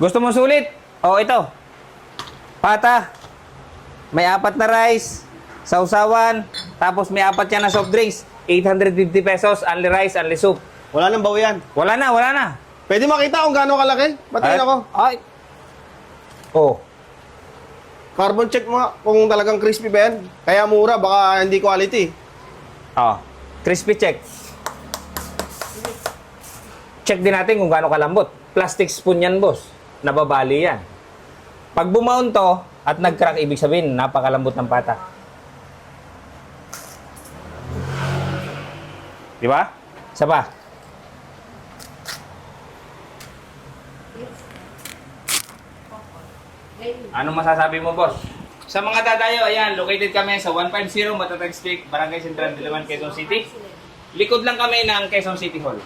Gusto mo sulit? O, ito. Pata. May 4 na rice. Sausawan. Tapos may 4 yan na soft drinks. 850 pesos. Only rice, only soup. Wala nang bawi yan. Wala na, wala na. Pwede makita kung gaano kalaki? Patingin ako. Ay. Oh. Carbon check mo nga kung talagang crispy ba yan. Kaya mura, baka hindi quality. Oh. Crispy check. Check din natin kung gaano kalambot. Plastic spoon yan, boss. Nababali yan. Pag bumaon to at nag-crack, ibig sabihin, napakalambot ng pata. Di ba? Isa pa. Anong masasabi mo, boss? Sa mga dadayo, ayan, located kami sa 150 Matatag Street, Barangay Central, Diliman, Quezon City. Likod lang kami ng Quezon City Hall.